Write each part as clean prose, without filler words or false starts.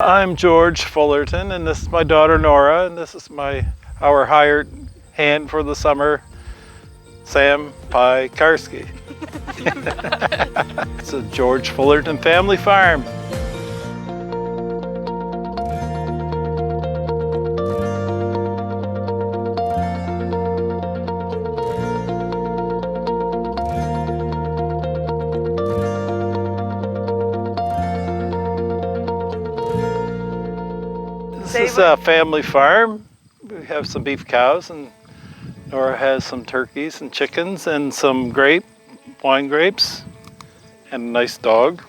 I'm George Fullerton, and this is my daughter Nora, and this is our hired hand for the summer, Sam Karski. It's a George Fullerton Family Farm. This is a family farm. We have some beef cows, and Nora has some turkeys and chickens and some wine grapes, and a nice dog.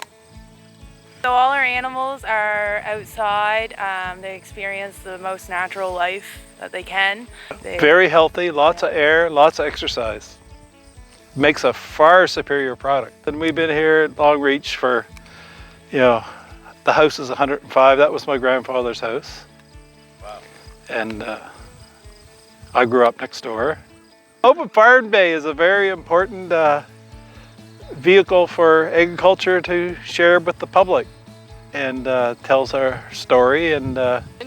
So all our animals are outside. They experience the most natural life that they can. Very healthy, lots of air, lots of exercise. Makes a far superior product. And we've been here at Long Reach for, the house is 105. That was my grandfather's house. Wow. And I grew up next door. Open Farm Day is a very important vehicle for agriculture to share with the public, and tells our story and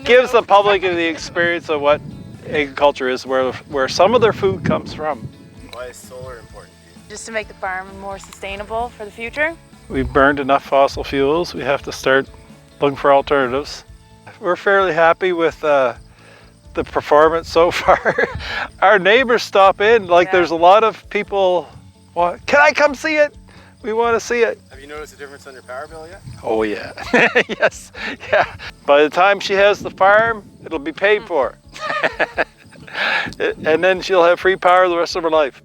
gives the public the experience of what agriculture is, where some of their food comes from. Why is solar important to you? Just to make the farm more sustainable for the future. We've burned enough fossil fuels. We have to start looking for alternatives. We're fairly happy with the performance so far. Our neighbors stop in, There's a lot of people, can I come see it? We want to see it. Have you noticed a difference on your power bill yet? Oh yeah, yes, yeah. By the time she has the farm, it'll be paid for. And then she'll have free power the rest of her life.